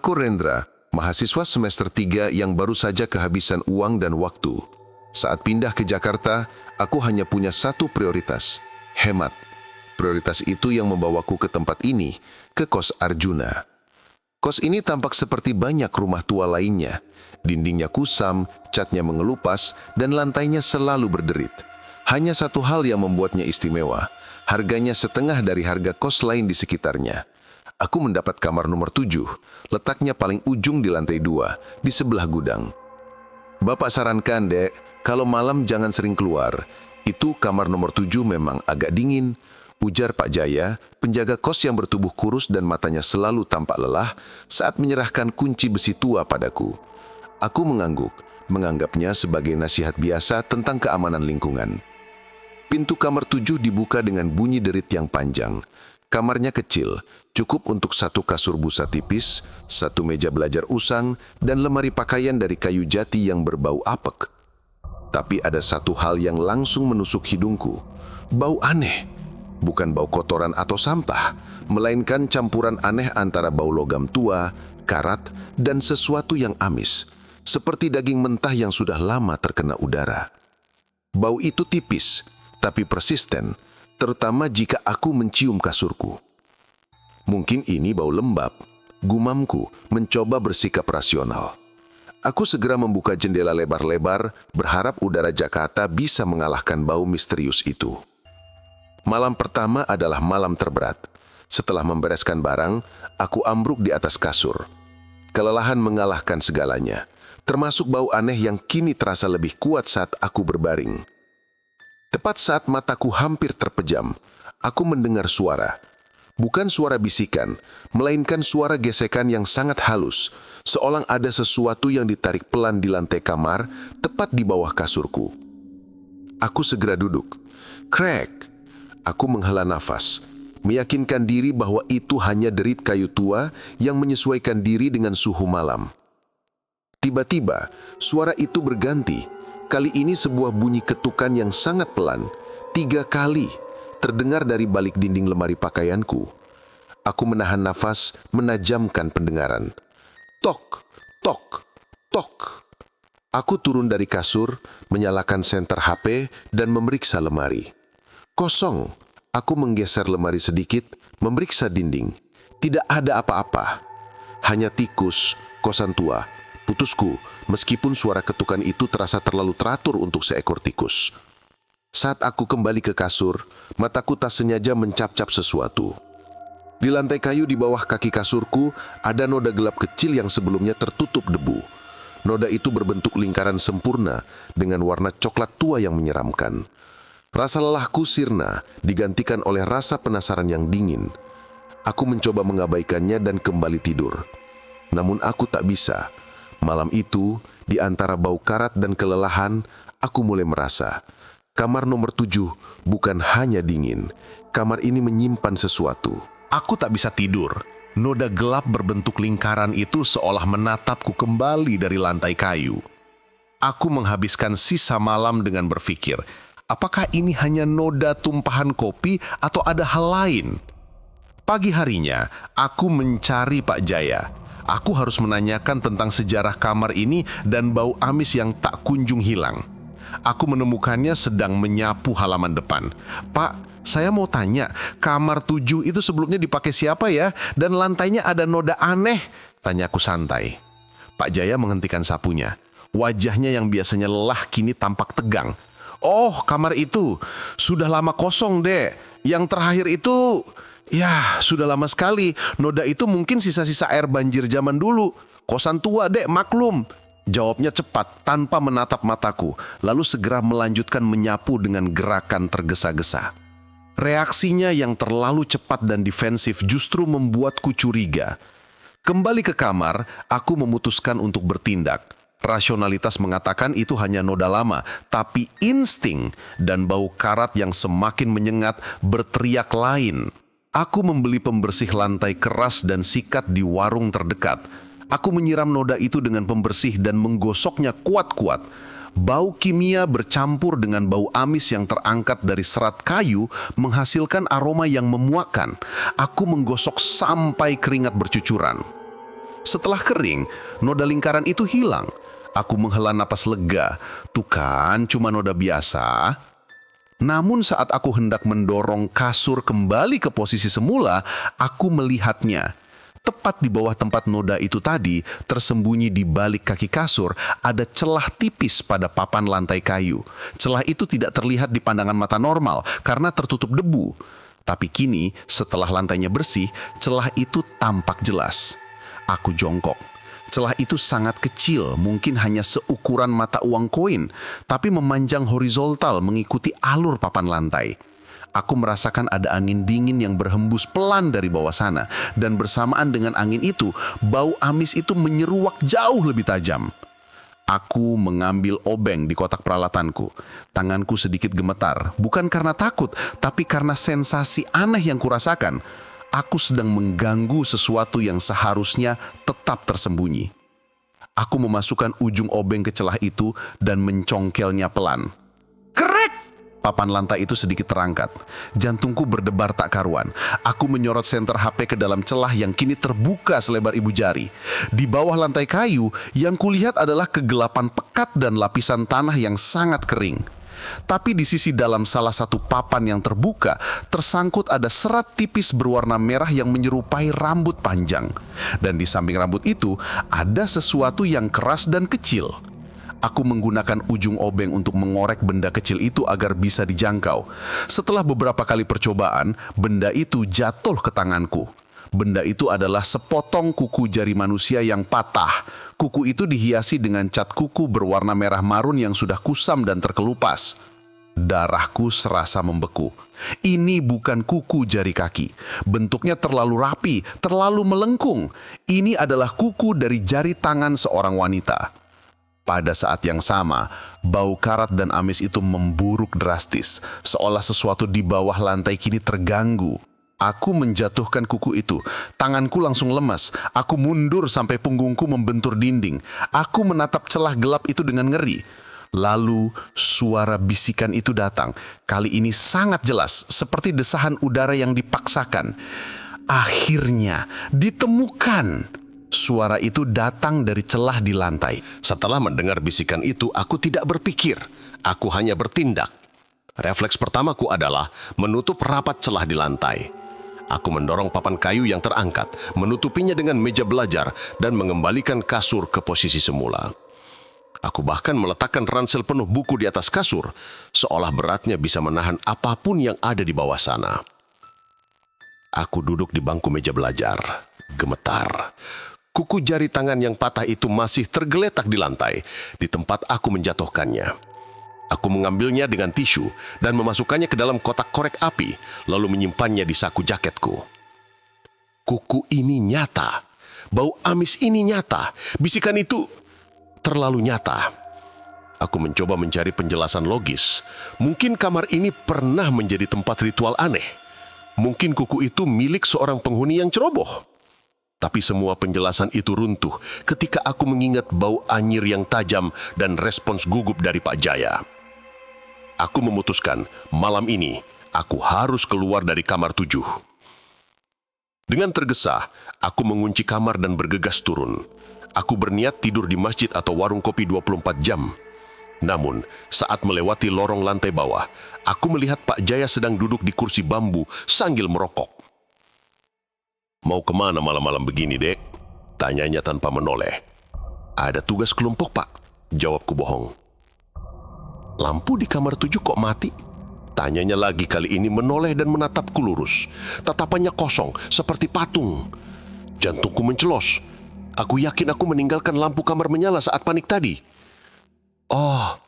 Aku Rendra, mahasiswa semester 3 yang baru saja kehabisan uang dan waktu. Saat pindah ke Jakarta, aku hanya punya satu prioritas, hemat. Prioritas itu yang membawaku ke tempat ini, ke kos Arjuna. Kos ini tampak seperti banyak rumah tua lainnya. Dindingnya kusam, catnya mengelupas, dan lantainya selalu berderit. Hanya satu hal yang membuatnya istimewa, harganya setengah dari harga kos lain di sekitarnya. Aku mendapat kamar nomor 7, letaknya paling ujung di lantai 2, di sebelah gudang. Bapak sarankan, Dek, kalau malam jangan sering keluar. Itu kamar nomor 7 memang agak dingin, ujar Pak Jaya, penjaga kos yang bertubuh kurus dan matanya selalu tampak lelah saat menyerahkan kunci besi tua padaku. Aku mengangguk, menganggapnya sebagai nasihat biasa tentang keamanan lingkungan. Pintu kamar 7 dibuka dengan bunyi derit yang panjang. Kamarnya kecil, cukup untuk satu kasur busa tipis, satu meja belajar usang, dan lemari pakaian dari kayu jati yang berbau apek. Tapi ada satu hal yang langsung menusuk hidungku. Bau aneh. Bukan bau kotoran atau sampah, melainkan campuran aneh antara bau logam tua, karat, dan sesuatu yang amis, seperti daging mentah yang sudah lama terkena udara. Bau itu tipis, tapi persisten, terutama jika aku mencium kasurku. Mungkin ini bau lembab, gumamku mencoba bersikap rasional. Aku segera membuka jendela lebar-lebar, berharap udara Jakarta bisa mengalahkan bau misterius itu. Malam pertama adalah malam terberat. Setelah membereskan barang, aku ambruk di atas kasur. Kelelahan mengalahkan segalanya, termasuk bau aneh yang kini terasa lebih kuat saat aku berbaring. Tepat saat mataku hampir terpejam, aku mendengar suara. Bukan suara bisikan, melainkan suara gesekan yang sangat halus, seolah ada sesuatu yang ditarik pelan di lantai kamar, tepat di bawah kasurku. Aku segera duduk. Krek! Aku menghela nafas, meyakinkan diri bahwa itu hanya derit kayu tua yang menyesuaikan diri dengan suhu malam. Tiba-tiba, suara itu berganti. Kali ini sebuah bunyi ketukan yang sangat pelan, 3 kali, terdengar dari balik dinding lemari pakaianku. Aku menahan nafas, menajamkan pendengaran. Tok, tok, tok. Aku turun dari kasur, menyalakan senter HP, dan memeriksa lemari. Kosong. Aku menggeser lemari sedikit, memeriksa dinding. Tidak ada apa-apa. Hanya tikus, kosan tua. Putusku, meskipun suara ketukan itu terasa terlalu teratur untuk seekor tikus. Saat aku kembali ke kasur, mataku tak sengaja mencap-cap sesuatu. Di lantai kayu di bawah kaki kasurku, ada noda gelap kecil yang sebelumnya tertutup debu. Noda itu berbentuk lingkaran sempurna dengan warna coklat tua yang menyeramkan. Rasa lelahku sirna, digantikan oleh rasa penasaran yang dingin. Aku mencoba mengabaikannya dan kembali tidur. Namun aku tak bisa. Malam itu, di antara bau karat dan kelelahan, aku mulai merasa kamar nomor 7 bukan hanya dingin. Kamar ini menyimpan sesuatu. Aku tak bisa tidur. Noda gelap berbentuk lingkaran itu seolah menatapku kembali dari lantai kayu. Aku menghabiskan sisa malam dengan berpikir, apakah ini hanya noda tumpahan kopi atau ada hal lain? Pagi harinya, aku mencari Pak Jaya. Aku harus menanyakan tentang sejarah kamar ini dan bau amis yang tak kunjung hilang. Aku menemukannya sedang menyapu halaman depan. Pak, saya mau tanya, kamar 7 itu sebelumnya dipakai siapa ya? Dan lantainya ada noda aneh, tanyaku santai. Pak Jaya menghentikan sapunya. Wajahnya yang biasanya lelah kini tampak tegang. Oh, kamar itu sudah lama kosong, Dek. Yang terakhir itu, ya sudah lama sekali. Noda itu mungkin sisa-sisa air banjir zaman dulu. Kosan tua, Dek, maklum. Jawabnya cepat tanpa menatap mataku, lalu segera melanjutkan menyapu dengan gerakan tergesa-gesa. Reaksinya yang terlalu cepat dan defensif justru membuatku curiga. Kembali ke kamar, aku memutuskan untuk bertindak. Rasionalitas mengatakan itu hanya noda lama, tapi insting dan bau karat yang semakin menyengat berteriak lain. Aku membeli pembersih lantai keras dan sikat di warung terdekat. Aku menyiram noda itu dengan pembersih dan menggosoknya kuat-kuat. Bau kimia bercampur dengan bau amis yang terangkat dari serat kayu menghasilkan aroma yang memuakkan. Aku menggosok sampai keringat bercucuran. Setelah kering, noda lingkaran itu hilang. Aku menghela napas lega. Tuh kan, cuma noda biasa. Namun saat aku hendak mendorong kasur kembali ke posisi semula, aku melihatnya. Tepat di bawah tempat noda itu tadi, tersembunyi di balik kaki kasur, ada celah tipis pada papan lantai kayu. Celah itu tidak terlihat di pandangan mata normal karena tertutup debu. Tapi kini, setelah lantainya bersih, celah itu tampak jelas. Aku jongkok. Celah itu sangat kecil, mungkin hanya seukuran mata uang koin, tapi memanjang horizontal mengikuti alur papan lantai. Aku merasakan ada angin dingin yang berhembus pelan dari bawah sana, dan bersamaan dengan angin itu, bau amis itu menyeruak jauh lebih tajam. Aku mengambil obeng di kotak peralatanku. Tanganku sedikit gemetar, bukan karena takut, tapi karena sensasi aneh yang kurasakan. Aku sedang mengganggu sesuatu yang seharusnya tetap tersembunyi. Aku memasukkan ujung obeng ke celah itu dan mencongkelnya pelan. Krek! Papan lantai itu sedikit terangkat. Jantungku berdebar tak karuan. Aku menyorot senter HP ke dalam celah yang kini terbuka selebar ibu jari. Di bawah lantai kayu, yang kulihat adalah kegelapan pekat dan lapisan tanah yang sangat kering. Tapi di sisi dalam salah satu papan yang terbuka, tersangkut ada serat tipis berwarna merah yang menyerupai rambut panjang. Dan di samping rambut itu, ada sesuatu yang keras dan kecil. Aku menggunakan ujung obeng untuk mengorek benda kecil itu agar bisa dijangkau. Setelah beberapa kali percobaan, benda itu jatuh ke tanganku. Benda itu adalah sepotong kuku jari manusia yang patah. Kuku itu dihiasi dengan cat kuku berwarna merah marun yang sudah kusam dan terkelupas. Darahku serasa membeku. Ini bukan kuku jari kaki. Bentuknya terlalu rapi, terlalu melengkung. Ini adalah kuku dari jari tangan seorang wanita. Pada saat yang sama, bau karat dan amis itu memburuk drastis, seolah sesuatu di bawah lantai kini terganggu. Aku menjatuhkan kuku itu. Tanganku langsung lemas. Aku mundur sampai punggungku membentur dinding. Aku menatap celah gelap itu dengan ngeri. Lalu suara bisikan itu datang. Kali ini sangat jelas, seperti desahan udara yang dipaksakan. Akhirnya ditemukan. Suara itu datang dari celah di lantai. Setelah mendengar bisikan itu, aku tidak berpikir. Aku hanya bertindak. Refleks pertamaku adalah menutup rapat celah di lantai. Aku mendorong papan kayu yang terangkat, menutupinya dengan meja belajar, dan mengembalikan kasur ke posisi semula. Aku bahkan meletakkan ransel penuh buku di atas kasur, seolah beratnya bisa menahan apapun yang ada di bawah sana. Aku duduk di bangku meja belajar, gemetar. Kuku jari tangan yang patah itu masih tergeletak di lantai, di tempat aku menjatuhkannya. Aku mengambilnya dengan tisu dan memasukkannya ke dalam kotak korek api, lalu menyimpannya di saku jaketku. Kuku ini nyata. Bau amis ini nyata. Bisikan itu terlalu nyata. Aku mencoba mencari penjelasan logis. Mungkin kamar ini pernah menjadi tempat ritual aneh. Mungkin kuku itu milik seorang penghuni yang ceroboh. Tapi semua penjelasan itu runtuh ketika aku mengingat bau anyir yang tajam dan respons gugup dari Pak Jaya. Aku memutuskan malam ini aku harus keluar dari kamar 7. Dengan tergesa, aku mengunci kamar dan bergegas turun. Aku berniat tidur di masjid atau warung kopi 24 jam. Namun, saat melewati lorong lantai bawah, aku melihat Pak Jaya sedang duduk di kursi bambu sambil merokok. "Mau kemana malam-malam begini, Dek?" tanyanya tanpa menoleh. "Ada tugas kelompok, Pak," jawabku bohong. "Lampu di kamar 7 kok mati?" tanyanya lagi, kali ini menoleh dan menatapku lurus. Tatapannya kosong, seperti patung. Jantungku mencelos. Aku yakin aku meninggalkan lampu kamar menyala saat panik tadi. "Oh,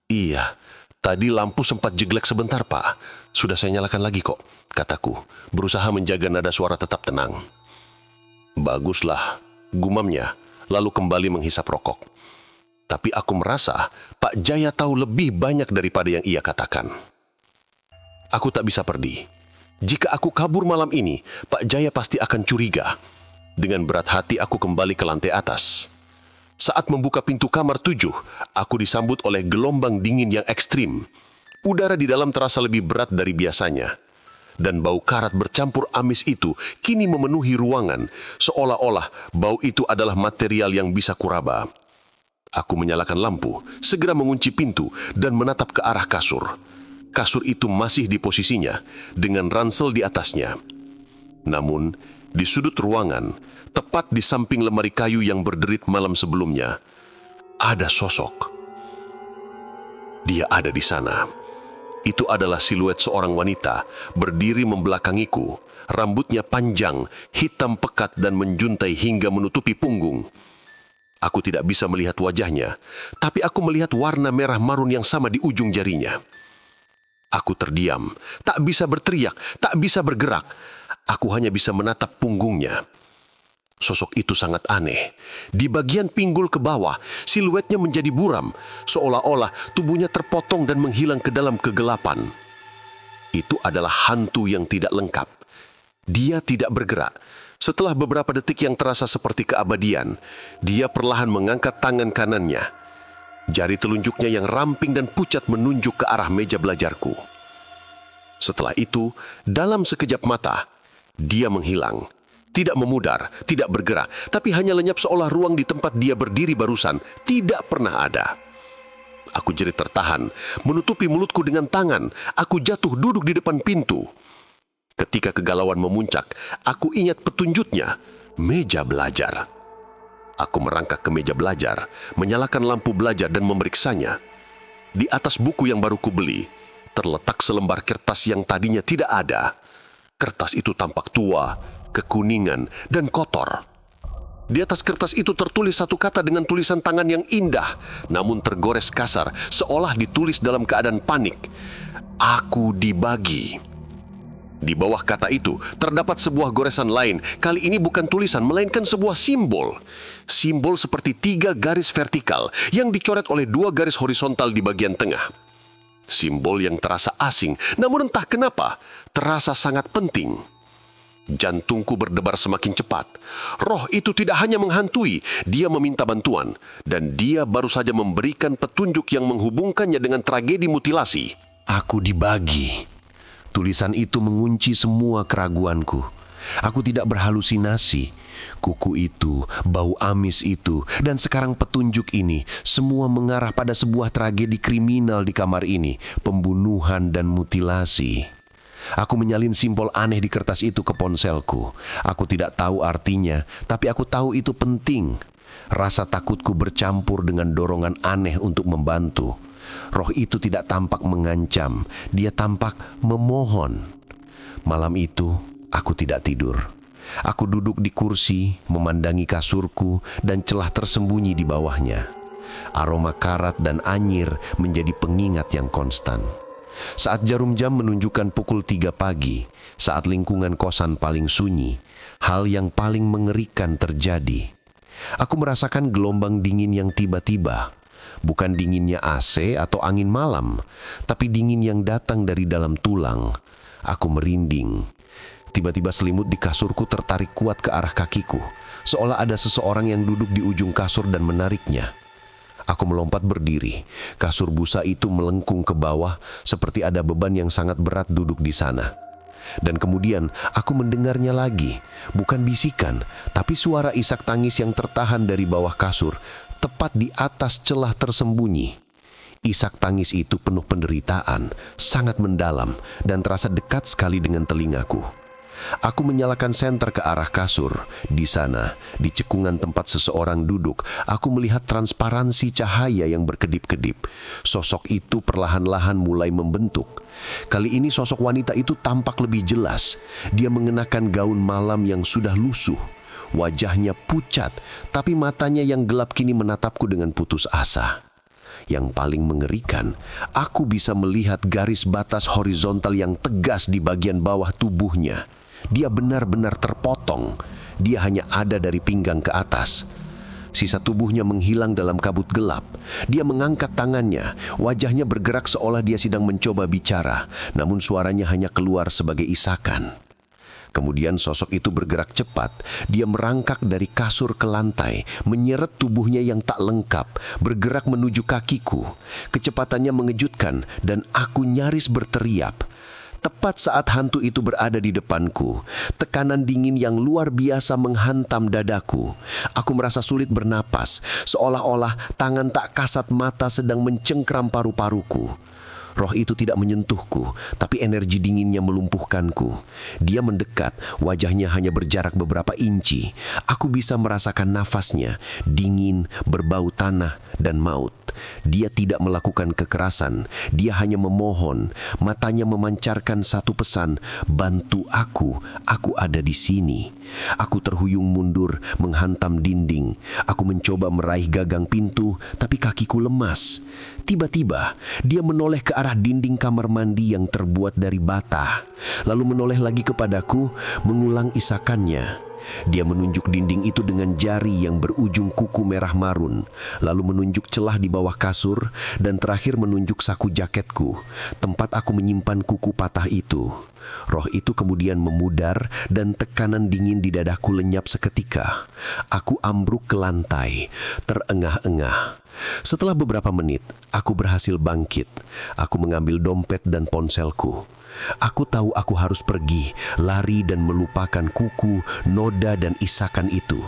iya. Tadi lampu sempat jeglek sebentar, Pak. Sudah saya nyalakan lagi kok," kataku, berusaha menjaga nada suara tetap tenang. "Baguslah," gumamnya, lalu kembali menghisap rokok. Tapi aku merasa Pak Jaya tahu lebih banyak daripada yang ia katakan. Aku tak bisa pergi. Jika aku kabur malam ini, Pak Jaya pasti akan curiga. Dengan berat hati aku kembali ke lantai atas. Saat membuka pintu kamar 7, aku disambut oleh gelombang dingin yang ekstrim. Udara di dalam terasa lebih berat dari biasanya. dan bau karat bercampur amis itu kini memenuhi ruangan, seolah-olah bau itu adalah material yang bisa kuraba. Aku menyalakan lampu, segera mengunci pintu dan menatap ke arah kasur. Kasur itu masih di posisinya, dengan ransel di atasnya. Namun, di sudut ruangan, tepat di samping lemari kayu yang berderit malam sebelumnya, ada sosok. Dia ada di sana. Itu adalah siluet seorang wanita, berdiri membelakangiku. Rambutnya panjang, hitam pekat dan menjuntai hingga menutupi punggung. Aku tidak bisa melihat wajahnya, tapi aku melihat warna merah marun yang sama di ujung jarinya. Aku terdiam, tak bisa berteriak, tak bisa bergerak. Aku hanya bisa menatap punggungnya. Sosok itu sangat aneh. Di bagian pinggul ke bawah, siluetnya menjadi buram, seolah-olah tubuhnya terpotong dan menghilang ke dalam kegelapan. Itu adalah hantu yang tidak lengkap. Dia tidak bergerak. Setelah beberapa detik yang terasa seperti keabadian, dia perlahan mengangkat tangan kanannya. Jari telunjuknya yang ramping dan pucat menunjuk ke arah meja belajarku. Setelah itu, dalam sekejap mata, dia menghilang. Tidak memudar, tidak bergerak, tapi hanya lenyap seolah ruang di tempat dia berdiri barusan tidak pernah ada. Aku jerit tertahan, menutupi mulutku dengan tangan. Aku jatuh duduk di depan pintu. Ketika kegalauan memuncak, aku ingat petunjuknya, meja belajar. Aku merangkak ke meja belajar, menyalakan lampu belajar dan memeriksanya. Di atas buku yang baru kubeli, terletak selembar kertas yang tadinya tidak ada. Kertas itu tampak tua, kekuningan, dan kotor. Di atas kertas itu tertulis satu kata dengan tulisan tangan yang indah, namun tergores kasar, seolah ditulis dalam keadaan panik. Aku dibagi. Di bawah kata itu, terdapat sebuah goresan lain. Kali ini bukan tulisan, melainkan sebuah simbol. Simbol seperti 3 garis vertikal yang dicoret oleh 2 garis horizontal di bagian tengah. Simbol yang terasa asing, namun entah kenapa, terasa sangat penting. Jantungku berdebar semakin cepat. Roh itu tidak hanya menghantui, dia meminta bantuan. Dan dia baru saja memberikan petunjuk yang menghubungkannya dengan tragedi mutilasi. Aku dibagi. Tulisan itu mengunci semua keraguanku. Aku tidak berhalusinasi. Kuku itu, bau amis itu, dan sekarang petunjuk ini, semua mengarah pada sebuah tragedi kriminal di kamar ini, pembunuhan dan mutilasi. Aku menyalin simbol aneh di kertas itu ke ponselku. Aku tidak tahu artinya, tapi aku tahu itu penting. Rasa takutku bercampur dengan dorongan aneh untuk membantu. Roh itu tidak tampak mengancam, dia tampak memohon. Malam itu, aku tidak tidur. Aku duduk di kursi, memandangi kasurku dan celah tersembunyi di bawahnya. Aroma karat dan anyir menjadi pengingat yang konstan. Saat jarum jam menunjukkan pukul 3 pagi, saat lingkungan kosan paling sunyi, hal yang paling mengerikan terjadi. Aku merasakan gelombang dingin yang tiba-tiba. Bukan dinginnya AC atau angin malam, tapi dingin yang datang dari dalam tulang. Aku merinding. Tiba-tiba selimut di kasurku tertarik kuat ke arah kakiku, seolah ada seseorang yang duduk di ujung kasur dan menariknya. Aku melompat berdiri. Kasur busa itu melengkung ke bawah, seperti ada beban yang sangat berat duduk di sana. Dan kemudian aku mendengarnya lagi, bukan bisikan, tapi suara isak tangis yang tertahan dari bawah kasur, tepat di atas celah tersembunyi. Isak tangis itu penuh penderitaan, sangat mendalam, dan terasa dekat sekali dengan telingaku. Aku menyalakan senter ke arah kasur. Di sana, di cekungan tempat seseorang duduk, aku melihat transparansi cahaya yang berkedip-kedip. Sosok itu perlahan-lahan mulai membentuk. Kali ini sosok wanita itu tampak lebih jelas. Dia mengenakan gaun malam yang sudah lusuh. Wajahnya pucat, tapi matanya yang gelap kini menatapku dengan putus asa. Yang paling mengerikan, aku bisa melihat garis batas horizontal yang tegas di bagian bawah tubuhnya. Dia benar-benar terpotong. Dia hanya ada dari pinggang ke atas. Sisa tubuhnya menghilang dalam kabut gelap. Dia mengangkat tangannya, wajahnya bergerak seolah dia sedang mencoba bicara, namun suaranya hanya keluar sebagai isakan. Kemudian sosok itu bergerak cepat. Dia merangkak dari kasur ke lantai, menyeret tubuhnya yang tak lengkap, bergerak menuju kakiku. Kecepatannya mengejutkan dan aku nyaris berteriak. Tepat saat hantu itu berada di depanku, tekanan dingin yang luar biasa menghantam dadaku. Aku merasa sulit bernapas, seolah-olah tangan tak kasat mata sedang mencengkram paru-paruku. Roh itu tidak menyentuhku, tapi energi dinginnya melumpuhkanku. Dia mendekat, wajahnya hanya berjarak beberapa inci. Aku bisa merasakan nafasnya, dingin, berbau tanah dan maut. Dia tidak melakukan kekerasan, dia hanya memohon. Matanya memancarkan satu pesan, bantu aku ada di sini. Aku terhuyung mundur, menghantam dinding. Aku mencoba meraih gagang pintu, tapi kakiku lemas. Tiba-tiba, dia menoleh ke arah dinding kamar mandi yang terbuat dari bata. Lalu menoleh lagi kepadaku, mengulang isakannya. Dia menunjuk dinding itu dengan jari yang berujung kuku merah marun, lalu menunjuk celah di bawah kasur, dan terakhir menunjuk saku jaketku, tempat aku menyimpan kuku patah itu. Roh itu kemudian memudar dan tekanan dingin di dadaku lenyap seketika. Aku ambruk ke lantai, terengah-engah. Setelah beberapa menit, aku berhasil bangkit. Aku mengambil dompet dan ponselku. Aku tahu aku harus pergi, lari dan melupakan kuku, noda dan isakan itu.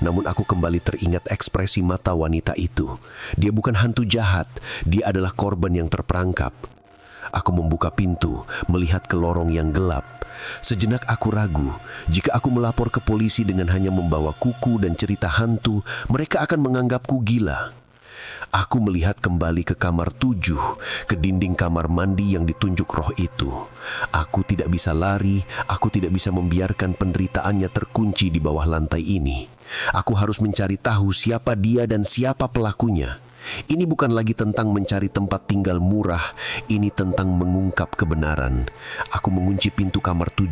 Namun aku kembali teringat ekspresi mata wanita itu. Dia bukan hantu jahat, dia adalah korban yang terperangkap. Aku membuka pintu, melihat ke lorong yang gelap. Sejenak aku ragu, jika aku melapor ke polisi dengan hanya membawa kuku dan cerita hantu, mereka akan menganggapku gila. Aku melihat kembali ke kamar 7, ke dinding kamar mandi yang ditunjuk roh itu. Aku tidak bisa lari, aku tidak bisa membiarkan penderitaannya terkunci di bawah lantai ini. Aku harus mencari tahu siapa dia dan siapa pelakunya. Ini bukan lagi tentang mencari tempat tinggal murah, ini tentang mengungkap kebenaran. Aku mengunci pintu kamar 7,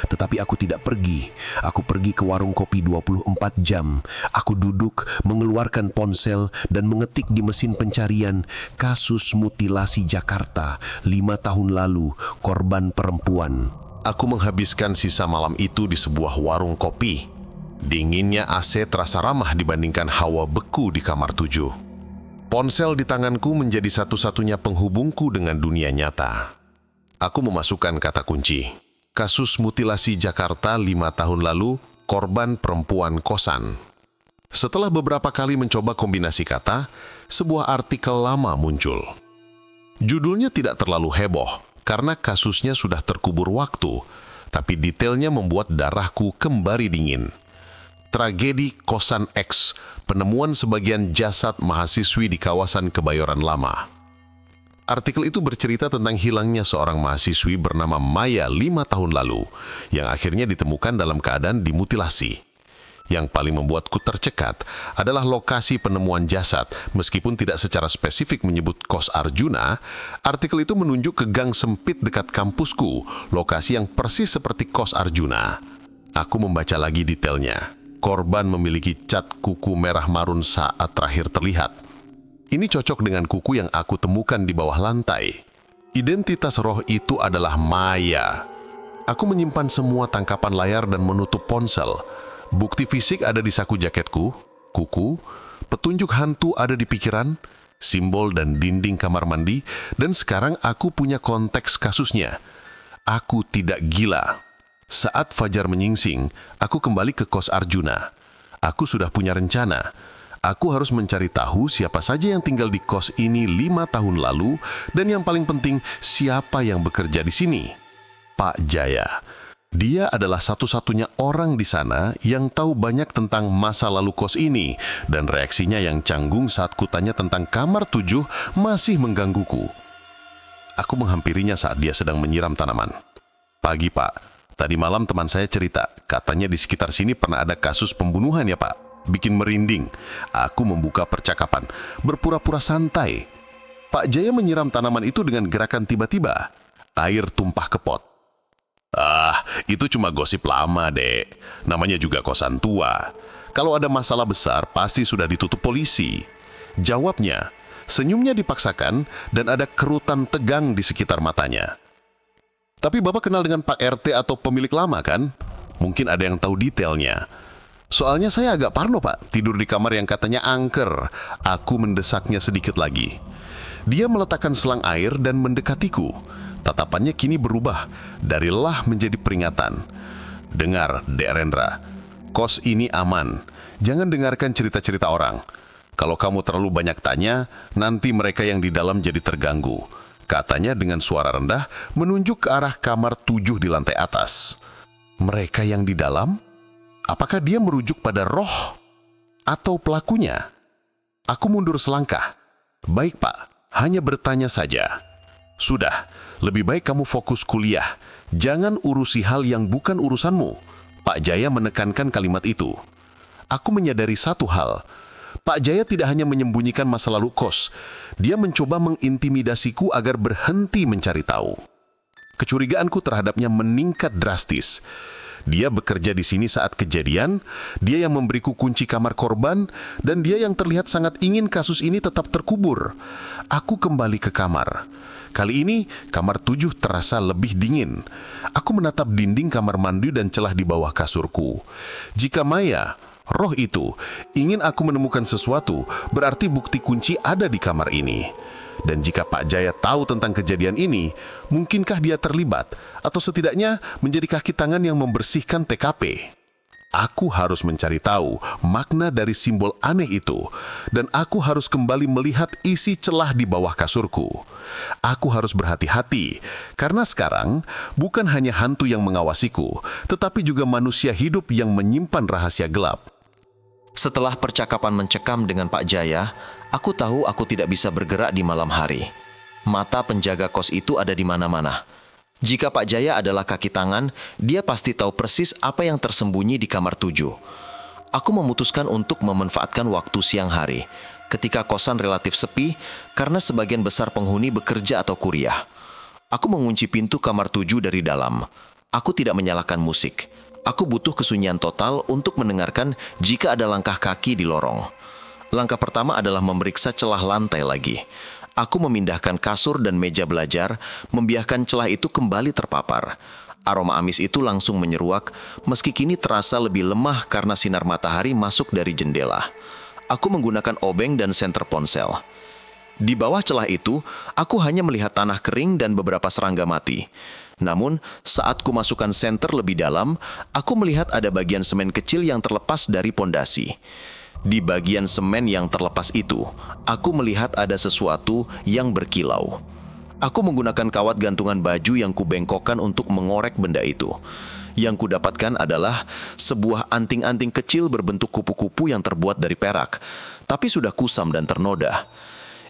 tetapi aku tidak pergi. Aku pergi ke warung kopi 24 jam. Aku duduk, mengeluarkan ponsel, dan mengetik di mesin pencarian, kasus mutilasi Jakarta, 5 tahun lalu, korban perempuan. Aku menghabiskan sisa malam itu di sebuah warung kopi. Dinginnya AC terasa ramah dibandingkan hawa beku di kamar 7. Ponsel di tanganku menjadi satu-satunya penghubungku dengan dunia nyata. Aku memasukkan kata kunci. Kasus mutilasi Jakarta 5 tahun lalu, korban perempuan kosan. Setelah beberapa kali mencoba kombinasi kata, sebuah artikel lama muncul. Judulnya tidak terlalu heboh, karena kasusnya sudah terkubur waktu, tapi detailnya membuat darahku kembali dingin. Tragedi Kosan X, penemuan sebagian jasad mahasiswi di kawasan Kebayoran Lama. Artikel itu bercerita tentang hilangnya seorang mahasiswi bernama Maya 5 tahun lalu, yang akhirnya ditemukan dalam keadaan dimutilasi. Yang paling membuatku tercekat adalah lokasi penemuan jasad. Meskipun tidak secara spesifik menyebut Kos Arjuna, artikel itu menunjuk ke gang sempit dekat kampusku, lokasi yang persis seperti Kos Arjuna. Aku membaca lagi detailnya. Korban memiliki cat kuku merah marun saat terakhir terlihat. Ini cocok dengan kuku yang aku temukan di bawah lantai. Identitas roh itu adalah Maya. Aku menyimpan semua tangkapan layar dan menutup ponsel. Bukti fisik ada di saku jaketku, kuku, petunjuk hantu ada di pikiran, simbol dan dinding kamar mandi, dan sekarang aku punya konteks kasusnya. Aku tidak gila. Saat fajar menyingsing, aku kembali ke Kos Arjuna. Aku sudah punya rencana. Aku harus mencari tahu siapa saja yang tinggal di kos ini 5 tahun lalu, dan yang paling penting, siapa yang bekerja di sini. Pak Jaya. Dia adalah satu-satunya orang di sana yang tahu banyak tentang masa lalu kos ini, dan reaksinya yang canggung saat kutanya tentang kamar 7 masih menggangguku. Aku menghampirinya saat dia sedang menyiram tanaman. Pagi, Pak. Tadi malam teman saya cerita, katanya di sekitar sini pernah ada kasus pembunuhan ya, Pak. Bikin merinding. Aku membuka percakapan, berpura-pura santai. Pak Jaya menyiram tanaman itu dengan gerakan tiba-tiba. Air tumpah ke pot. Ah, itu cuma gosip lama, Dek. Namanya juga kosan tua. Kalau ada masalah besar, pasti sudah ditutup polisi. Jawabnya, senyumnya dipaksakan dan ada kerutan tegang di sekitar matanya. Tapi Bapak kenal dengan Pak RT atau pemilik lama kan? Mungkin ada yang tahu detailnya. Soalnya saya agak parno, Pak, tidur di kamar yang katanya angker. Aku mendesaknya sedikit lagi. Dia meletakkan selang air dan mendekatiku. Tatapannya kini berubah dari lah menjadi peringatan. Dengar, Dek Rendra, kos ini aman. Jangan dengarkan cerita-cerita orang. Kalau kamu terlalu banyak tanya, nanti mereka yang di dalam jadi terganggu. Katanya dengan suara rendah menunjuk ke arah kamar 7 di lantai atas. Mereka yang di dalam? Apakah dia merujuk pada roh atau pelakunya? Aku mundur selangkah. Baik Pak, hanya bertanya saja. Sudah, lebih baik kamu fokus kuliah. Jangan urusi hal yang bukan urusanmu. Pak Jaya menekankan kalimat itu. Aku menyadari satu hal. Pak Jaya tidak hanya menyembunyikan masa lalu kos. Dia mencoba mengintimidasiku agar berhenti mencari tahu. Kecurigaanku terhadapnya meningkat drastis. Dia bekerja di sini saat kejadian, dia yang memberiku kunci kamar korban, dan dia yang terlihat sangat ingin kasus ini tetap terkubur. Aku kembali ke kamar. Kali ini, kamar 7 terasa lebih dingin. Aku menatap dinding kamar mandi dan celah di bawah kasurku. Jika Maya, roh itu, ingin aku menemukan sesuatu, berarti bukti kunci ada di kamar ini. Dan jika Pak Jaya tahu tentang kejadian ini, mungkinkah dia terlibat, atau setidaknya menjadi kaki tangan yang membersihkan TKP? Aku harus mencari tahu makna dari simbol aneh itu, dan aku harus kembali melihat isi celah di bawah kasurku. Aku harus berhati-hati, karena sekarang bukan hanya hantu yang mengawasiku, tetapi juga manusia hidup yang menyimpan rahasia gelap. Setelah percakapan mencekam dengan Pak Jaya, aku tahu aku tidak bisa bergerak di malam hari. Mata penjaga kos itu ada di mana-mana. Jika Pak Jaya adalah kaki tangan, dia pasti tahu persis apa yang tersembunyi di kamar 7. Aku memutuskan untuk memanfaatkan waktu siang hari, ketika kosan relatif sepi karena sebagian besar penghuni bekerja atau kuliah. Aku mengunci pintu kamar 7 dari dalam. Aku tidak menyalakan musik. Aku butuh kesunyian total untuk mendengarkan jika ada langkah kaki di lorong. Langkah pertama adalah memeriksa celah lantai lagi. Aku memindahkan kasur dan meja belajar, membiarkan celah itu kembali terpapar. Aroma amis itu langsung menyeruak, meski kini terasa lebih lemah karena sinar matahari masuk dari jendela. Aku menggunakan obeng dan senter ponsel. Di bawah celah itu, aku hanya melihat tanah kering dan beberapa serangga mati. Namun, saat ku masukkan senter lebih dalam, aku melihat ada bagian semen kecil yang terlepas dari pondasi. Di bagian semen yang terlepas itu, aku melihat ada sesuatu yang berkilau. Aku menggunakan kawat gantungan baju yang kubengkokkan untuk mengorek benda itu. Yang kudapatkan adalah sebuah anting-anting kecil berbentuk kupu-kupu yang terbuat dari perak, tapi sudah kusam dan ternoda.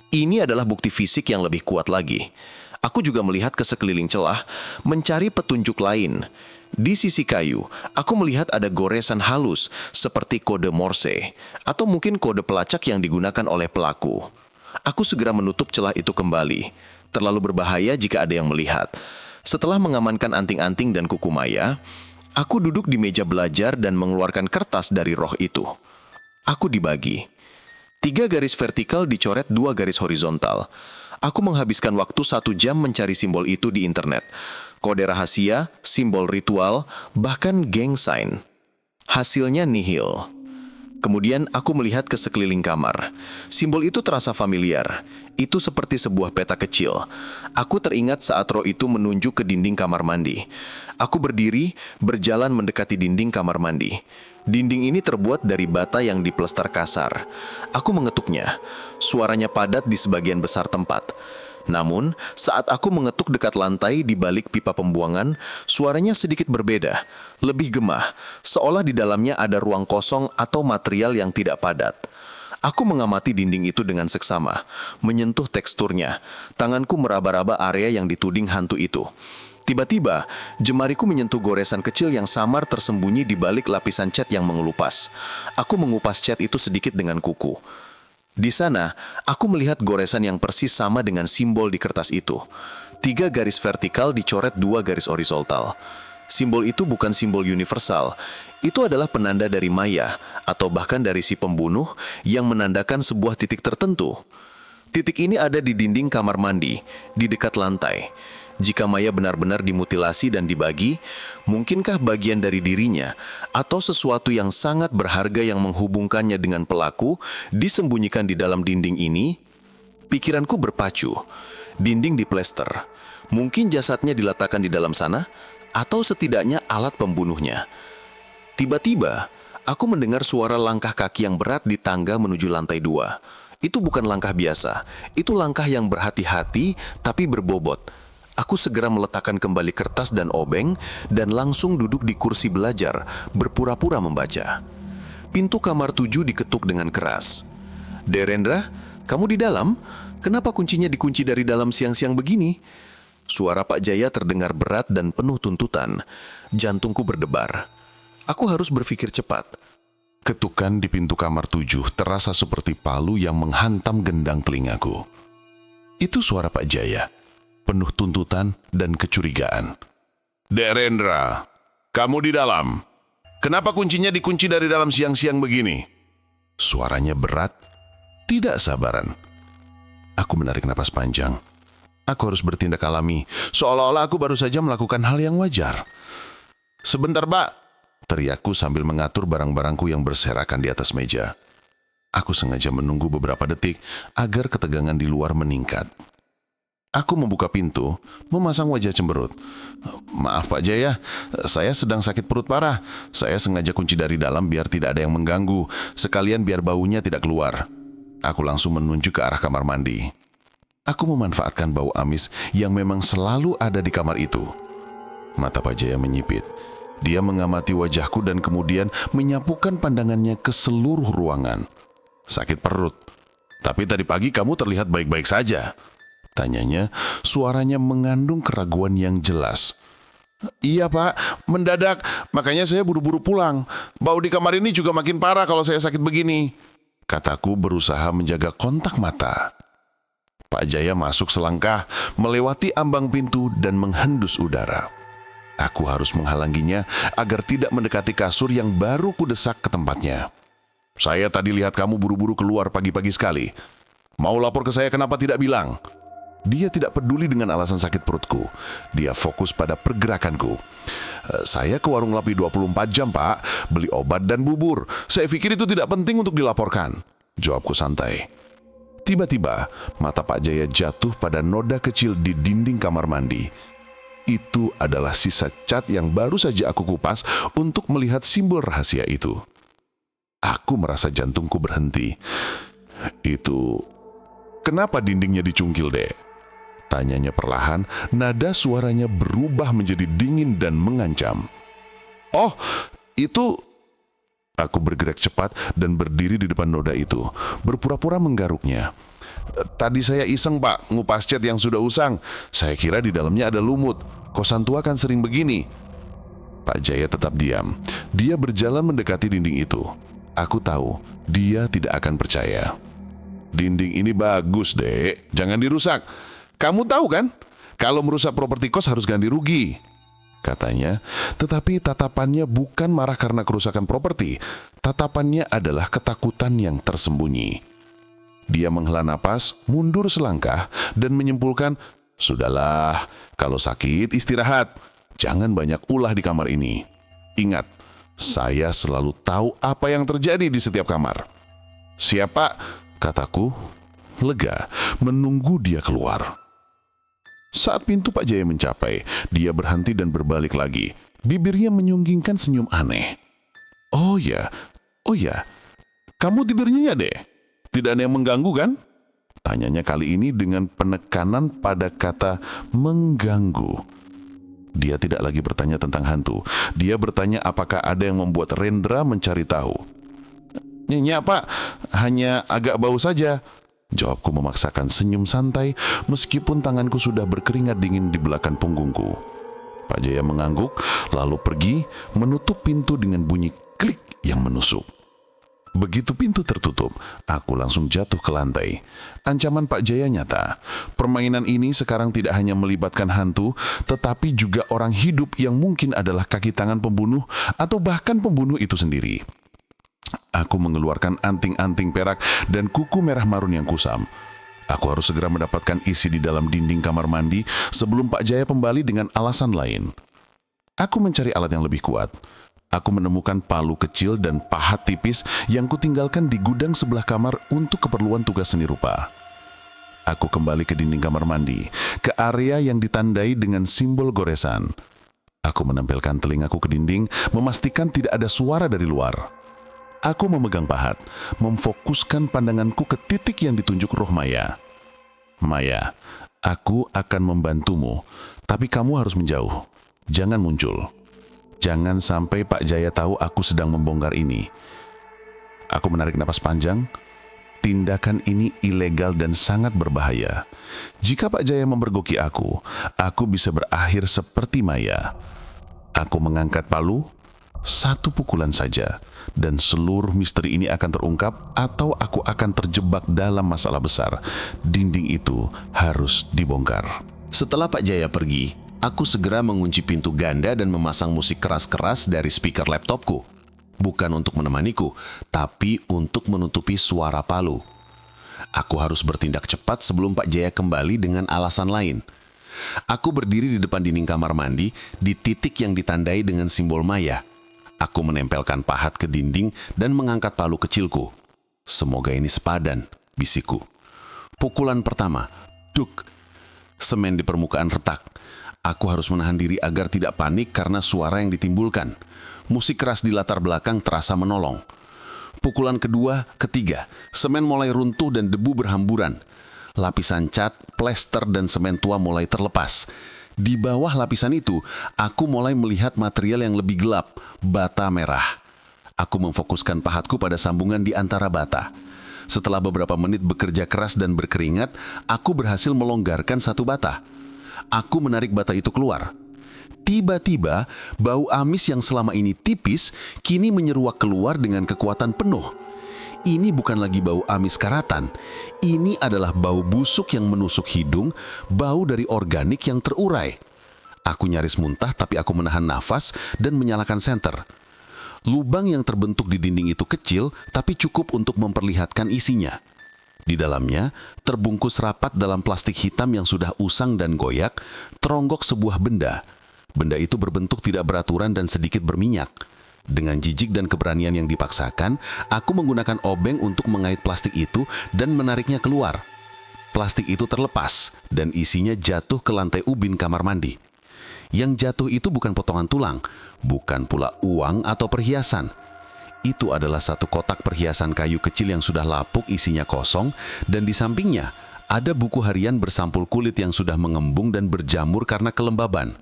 Ini adalah bukti fisik yang lebih kuat lagi. Aku juga melihat ke sekeliling celah, mencari petunjuk lain. Di sisi kayu, aku melihat ada goresan halus seperti kode Morse, atau mungkin kode pelacak yang digunakan oleh pelaku. Aku segera menutup celah itu kembali. Terlalu berbahaya jika ada yang melihat. Setelah mengamankan anting-anting dan kuku Maya, aku duduk di meja belajar dan mengeluarkan kertas dari roh itu. Aku dibagi. 3 garis vertikal dicoret 2 garis horizontal. Aku menghabiskan waktu 1 jam mencari simbol itu di internet. Kode rahasia, simbol ritual, bahkan gang sign. Hasilnya nihil. Kemudian aku melihat ke sekeliling kamar. Simbol itu terasa familiar. Itu seperti sebuah peta kecil. Aku teringat saat roh itu menunjuk ke dinding kamar mandi. Aku berdiri, berjalan mendekati dinding kamar mandi. Dinding ini terbuat dari bata yang diplester kasar. Aku mengetuknya. Suaranya padat di sebagian besar tempat. Namun, saat aku mengetuk dekat lantai di balik pipa pembuangan, suaranya sedikit berbeda, lebih gemah, seolah di dalamnya ada ruang kosong atau material yang tidak padat. Aku mengamati dinding itu dengan seksama, menyentuh teksturnya. Tanganku meraba-raba area yang dituding hantu itu. Tiba-tiba, jemariku menyentuh goresan kecil yang samar tersembunyi di balik lapisan cat yang mengelupas. Aku mengupas cat itu sedikit dengan kuku. Di sana, aku melihat goresan yang persis sama dengan simbol di kertas itu. 3 garis vertikal dicoret 2 garis horizontal. Simbol itu bukan simbol universal. Itu adalah penanda dari Maya, atau bahkan dari si pembunuh yang menandakan sebuah titik tertentu. Titik ini ada di dinding kamar mandi, di dekat lantai. Jika Maya benar-benar dimutilasi dan dibagi, mungkinkah bagian dari dirinya atau sesuatu yang sangat berharga yang menghubungkannya dengan pelaku disembunyikan di dalam dinding ini? Pikiranku berpacu. dinding diplester. Mungkin jasadnya diletakkan di dalam sana, atau setidaknya alat pembunuhnya. Tiba-tiba, aku mendengar suara langkah kaki yang berat di tangga menuju lantai 2. Itu bukan langkah biasa, itu langkah yang berhati-hati tapi berbobot. Aku segera meletakkan kembali kertas dan obeng dan langsung duduk di kursi belajar, berpura-pura membaca. Pintu kamar 7 diketuk dengan keras. "Derendra, kamu di dalam? Kenapa kuncinya dikunci dari dalam siang-siang begini?" Suara Pak Jaya terdengar berat dan penuh tuntutan. Jantungku berdebar. Aku harus berpikir cepat. Ketukan di pintu kamar 7 terasa seperti palu yang menghantam gendang telingaku. Itu suara Pak Jaya, penuh tuntutan dan kecurigaan. "Derendra, kamu di dalam. Kenapa kuncinya dikunci dari dalam siang-siang begini?" Suaranya berat, tidak sabaran. Aku menarik napas panjang. Aku harus bertindak alami, seolah-olah aku baru saja melakukan hal yang wajar. "Sebentar, Pak," teriakku sambil mengatur barang-barangku yang berserakan di atas meja. Aku sengaja menunggu beberapa detik agar ketegangan di luar meningkat. Aku membuka pintu, memasang wajah cemberut. "Maaf Pak Jaya, saya sedang sakit perut parah. Saya sengaja kunci dari dalam biar tidak ada yang mengganggu, sekalian biar baunya tidak keluar." Aku langsung menunjuk ke arah kamar mandi. Aku memanfaatkan bau amis yang memang selalu ada di kamar itu. Mata Pak Jaya menyipit. Dia mengamati wajahku dan kemudian menyapukan pandangannya ke seluruh ruangan. "Sakit perut. Tapi tadi pagi kamu terlihat baik-baik saja," tanyanya, suaranya mengandung keraguan yang jelas. "Iya Pak, mendadak, makanya saya buru-buru pulang. Bau di kamar ini juga makin parah kalau saya sakit begini," kataku berusaha menjaga kontak mata. Pak Jaya masuk selangkah, melewati ambang pintu dan menghendus udara. Aku harus menghalanginya agar tidak mendekati kasur yang baru kudesak ke tempatnya. "Saya tadi lihat kamu buru-buru keluar pagi-pagi sekali. Mau lapor ke saya kenapa tidak bilang?" Dia tidak peduli dengan alasan sakit perutku. Dia fokus pada pergerakanku. "Saya ke warung Lapi 24 jam, Pak. Beli obat dan bubur. Saya pikir itu tidak penting untuk dilaporkan," jawabku santai. Tiba-tiba, mata Pak Jaya jatuh pada noda kecil di dinding kamar mandi. Itu adalah sisa cat yang baru saja aku kupas untuk melihat simbol rahasia itu. Aku merasa jantungku berhenti. "Itu... Kenapa dindingnya dicungkil, Dek?" tanyanya perlahan, nada suaranya berubah menjadi dingin dan mengancam. "Oh, itu..." Aku bergerak cepat dan berdiri di depan noda itu, berpura-pura menggaruknya. "Tadi saya iseng, Pak, ngupas cat yang sudah usang. Saya kira di dalamnya ada lumut. Kosan tua kan sering begini." Pak Jaya tetap diam. Dia berjalan mendekati dinding itu. Aku tahu, dia tidak akan percaya. "Dinding ini bagus, Dek. Jangan dirusak. Kamu tahu kan, kalau merusak properti kos harus ganti rugi," katanya. Tetapi tatapannya bukan marah karena kerusakan properti. Tatapannya adalah ketakutan yang tersembunyi. Dia menghela napas, mundur selangkah, dan menyimpulkan, "Sudahlah, kalau sakit istirahat. Jangan banyak ulah di kamar ini. Ingat, saya selalu tahu apa yang terjadi di setiap kamar." "Siapa?" kataku, lega, menunggu dia keluar. Saat pintu Pak Jaya mencapai, dia berhenti dan berbalik lagi. Bibirnya menyunggingkan senyum aneh. Oh ya, kamu tidurnya ya, Dek? Tidak ada yang mengganggu kan?" tanyanya kali ini dengan penekanan pada kata mengganggu. Dia tidak lagi bertanya tentang hantu. Dia bertanya apakah ada yang membuat Rendra mencari tahu. "Nyenyak, Pak, hanya agak bau saja," jawabku memaksakan senyum santai meskipun tanganku sudah berkeringat dingin di belakang punggungku. Pak Jaya mengangguk, lalu pergi menutup pintu dengan bunyi klik yang menusuk. Begitu pintu tertutup, aku langsung jatuh ke lantai. Ancaman Pak Jaya nyata. Permainan ini sekarang tidak hanya melibatkan hantu, tetapi juga orang hidup yang mungkin adalah kaki tangan pembunuh atau bahkan pembunuh itu sendiri. Aku mengeluarkan anting-anting perak dan kuku merah marun yang kusam. Aku harus segera mendapatkan isi di dalam dinding kamar mandi sebelum Pak Jaya kembali dengan alasan lain. Aku mencari alat yang lebih kuat. Aku menemukan palu kecil dan pahat tipis yang kutinggalkan di gudang sebelah kamar untuk keperluan tugas seni rupa. Aku kembali ke dinding kamar mandi, ke area yang ditandai dengan simbol goresan. Aku menempelkan telingaku ke dinding, memastikan tidak ada suara dari luar. Aku memegang pahat, memfokuskan pandanganku ke titik yang ditunjuk roh Maya. Maya, aku akan membantumu, tapi kamu harus menjauh. Jangan muncul. Jangan sampai Pak Jaya tahu aku sedang membongkar ini. Aku menarik napas panjang. Tindakan ini ilegal dan sangat berbahaya. Jika Pak Jaya memergoki aku bisa berakhir seperti Maya. Aku mengangkat palu, satu pukulan saja, dan seluruh misteri ini akan terungkap atau aku akan terjebak dalam masalah besar. Dinding itu harus dibongkar. Setelah Pak Jaya pergi, aku segera mengunci pintu ganda dan memasang musik keras-keras dari speaker laptopku. Bukan untuk menemaniku, tapi untuk menutupi suara palu. Aku harus bertindak cepat sebelum Pak Jaya kembali dengan alasan lain. Aku berdiri di depan dinding kamar mandi di titik yang ditandai dengan simbol Maya. Aku menempelkan pahat ke dinding dan mengangkat palu kecilku. Semoga ini sepadan, bisikku. Pukulan pertama, duk. Semen di permukaan retak. Aku harus menahan diri agar tidak panik karena suara yang ditimbulkan. Musik keras di latar belakang terasa menolong. Pukulan kedua, ketiga, semen mulai runtuh dan debu berhamburan. Lapisan cat, plester, dan semen tua mulai terlepas. Di bawah lapisan itu, aku mulai melihat material yang lebih gelap, bata merah. Aku memfokuskan pahatku pada sambungan di antara bata. Setelah beberapa menit bekerja keras dan berkeringat, aku berhasil melonggarkan satu bata. Aku menarik bata itu keluar. Tiba-tiba, bau amis yang selama ini tipis, kini menyeruak keluar dengan kekuatan penuh. Ini bukan lagi bau amis karatan. Ini adalah bau busuk yang menusuk hidung, bau dari organik yang terurai. Aku nyaris muntah, tapi aku menahan nafas dan menyalakan senter. Lubang yang terbentuk di dinding itu kecil, tapi cukup untuk memperlihatkan isinya. Di dalamnya, terbungkus rapat dalam plastik hitam yang sudah usang dan goyak, teronggok sebuah benda. Benda itu berbentuk tidak beraturan dan sedikit berminyak. Dengan jijik dan keberanian yang dipaksakan, aku menggunakan obeng untuk mengait plastik itu dan menariknya keluar. Plastik itu terlepas dan isinya jatuh ke lantai ubin kamar mandi. Yang jatuh itu bukan potongan tulang, bukan pula uang atau perhiasan. Itu adalah satu kotak perhiasan kayu kecil yang sudah lapuk, isinya kosong, dan di sampingnya ada buku harian bersampul kulit yang sudah mengembung dan berjamur karena kelembaban.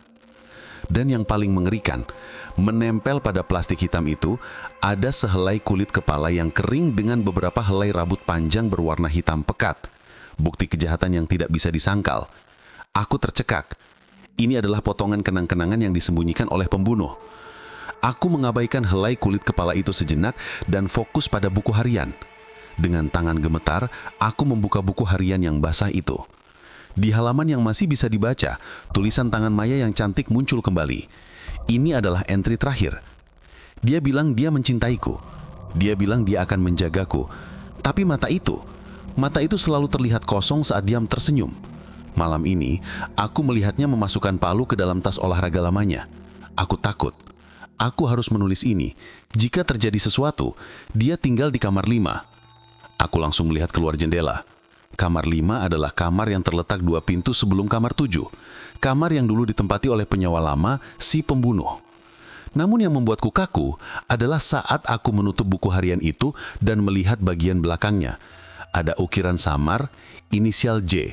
Dan yang paling mengerikan, menempel pada plastik hitam itu ada sehelai kulit kepala yang kering dengan beberapa helai rambut panjang berwarna hitam pekat. Bukti kejahatan yang tidak bisa disangkal. Aku tercekak. Ini adalah potongan kenang-kenangan yang disembunyikan oleh pembunuh. Aku mengabaikan helai kulit kepala itu sejenak dan fokus pada buku harian. Dengan tangan gemetar, aku membuka buku harian yang basah itu. Di halaman yang masih bisa dibaca, tulisan tangan Maya yang cantik muncul kembali. Ini adalah entry terakhir. Dia bilang dia mencintaiku. Dia bilang dia akan menjagaku. Tapi mata itu selalu terlihat kosong saat dia tersenyum. Malam ini, aku melihatnya memasukkan palu ke dalam tas olahraga lamanya. Aku takut. Aku harus menulis ini. Jika terjadi sesuatu, dia tinggal di kamar 5. Aku langsung melihat keluar jendela. Kamar 5 adalah kamar yang terletak 2 pintu sebelum kamar 7. Kamar yang dulu ditempati oleh penyewa lama, si pembunuh. Namun yang membuatku kaku adalah saat aku menutup buku harian itu dan melihat bagian belakangnya. Ada ukiran samar, inisial J.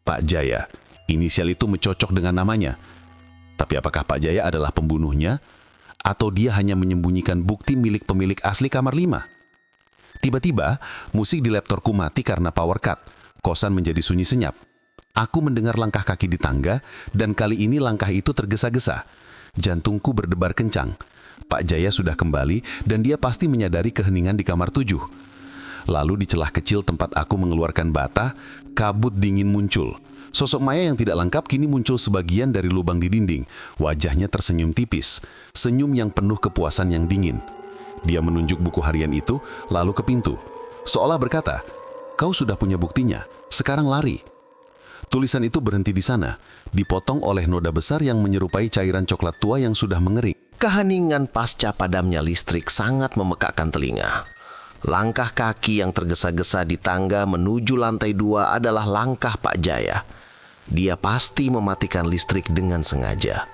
Pak Jaya. Inisial itu mencocok dengan namanya. Tapi apakah Pak Jaya adalah pembunuhnya? Atau dia hanya menyembunyikan bukti milik pemilik asli kamar 5? Tiba-tiba, musik di laptopku mati karena power cut. Kosan menjadi sunyi senyap. Aku mendengar langkah kaki di tangga, dan kali ini langkah itu tergesa-gesa. Jantungku berdebar kencang. Pak Jaya sudah kembali, dan dia pasti menyadari keheningan di kamar 7. Lalu di celah kecil tempat aku mengeluarkan bata, kabut dingin muncul. Sosok Maya yang tidak lengkap kini muncul sebagian dari lubang di dinding. Wajahnya tersenyum tipis, senyum yang penuh kepuasan yang dingin. Dia menunjuk buku harian itu, lalu ke pintu. Seolah berkata, "Kau sudah punya buktinya, sekarang lari." Tulisan itu berhenti di sana, dipotong oleh noda besar yang menyerupai cairan coklat tua yang sudah mengering. Keheningan pasca padamnya listrik sangat memekakkan telinga. Langkah kaki yang tergesa-gesa di tangga menuju lantai 2 adalah langkah Pak Jaya. Dia pasti mematikan listrik dengan sengaja.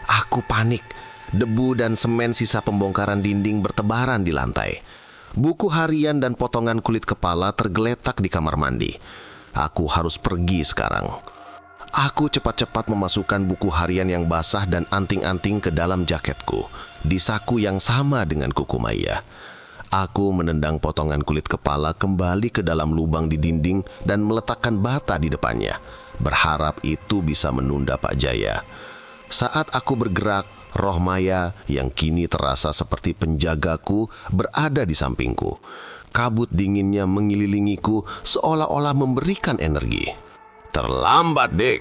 Aku panik. Debu dan semen sisa pembongkaran dinding bertebaran di lantai. Buku harian dan potongan kulit kepala tergeletak di kamar mandi. Aku harus pergi sekarang. Aku cepat-cepat memasukkan buku harian yang basah dan anting-anting ke dalam jaketku, di saku yang sama dengan kuku Maya. Aku menendang potongan kulit kepala kembali ke dalam lubang di dinding dan meletakkan bata di depannya, berharap itu bisa menunda Pak Jaya. Saat aku bergerak, roh Maya yang kini terasa seperti penjagaku berada di sampingku. Kabut dinginnya mengelilingiku seolah-olah memberikan energi. Terlambat, Dek.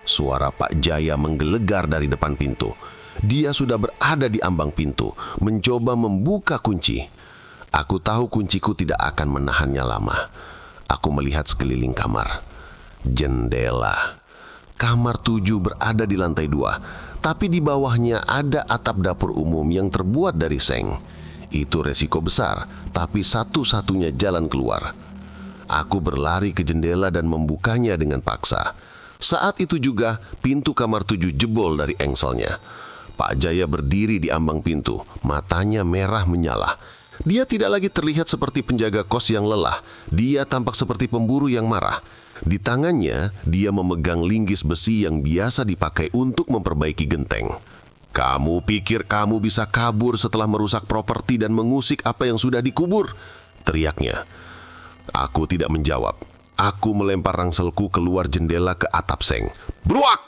Suara Pak Jaya menggelegar dari depan pintu. Dia sudah berada di ambang pintu, mencoba membuka kunci. Aku tahu kunciku tidak akan menahannya lama. Aku melihat sekeliling kamar. Jendela. Kamar 7 berada di lantai 2, tapi di bawahnya ada atap dapur umum yang terbuat dari seng. Itu resiko besar, tapi satu-satunya jalan keluar. Aku berlari ke jendela dan membukanya dengan paksa. Saat itu juga pintu kamar 7 jebol dari engselnya. Pak Jaya berdiri di ambang pintu, matanya merah menyala. Dia tidak lagi terlihat seperti penjaga kos yang lelah. Dia tampak seperti pemburu yang marah. Di tangannya, dia memegang linggis besi yang biasa dipakai untuk memperbaiki genteng. "Kamu pikir kamu bisa kabur setelah merusak properti dan mengusik apa yang sudah dikubur?" teriaknya. Aku tidak menjawab. Aku melempar rangselku keluar jendela ke atap seng. Bruak!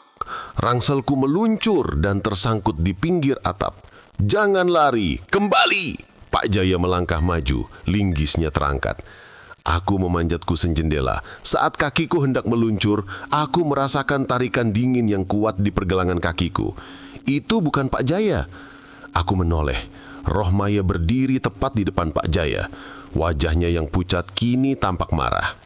Rangselku meluncur dan tersangkut di pinggir atap. "Jangan lari, kembali!" Pak Jaya melangkah maju, linggisnya terangkat. Aku memanjat kusen jendela. Saat kakiku hendak meluncur, aku merasakan tarikan dingin yang kuat di pergelangan kakiku. Itu bukan Pak Jaya. Aku menoleh. Roh Maya berdiri tepat di depan Pak Jaya. Wajahnya yang pucat kini tampak marah.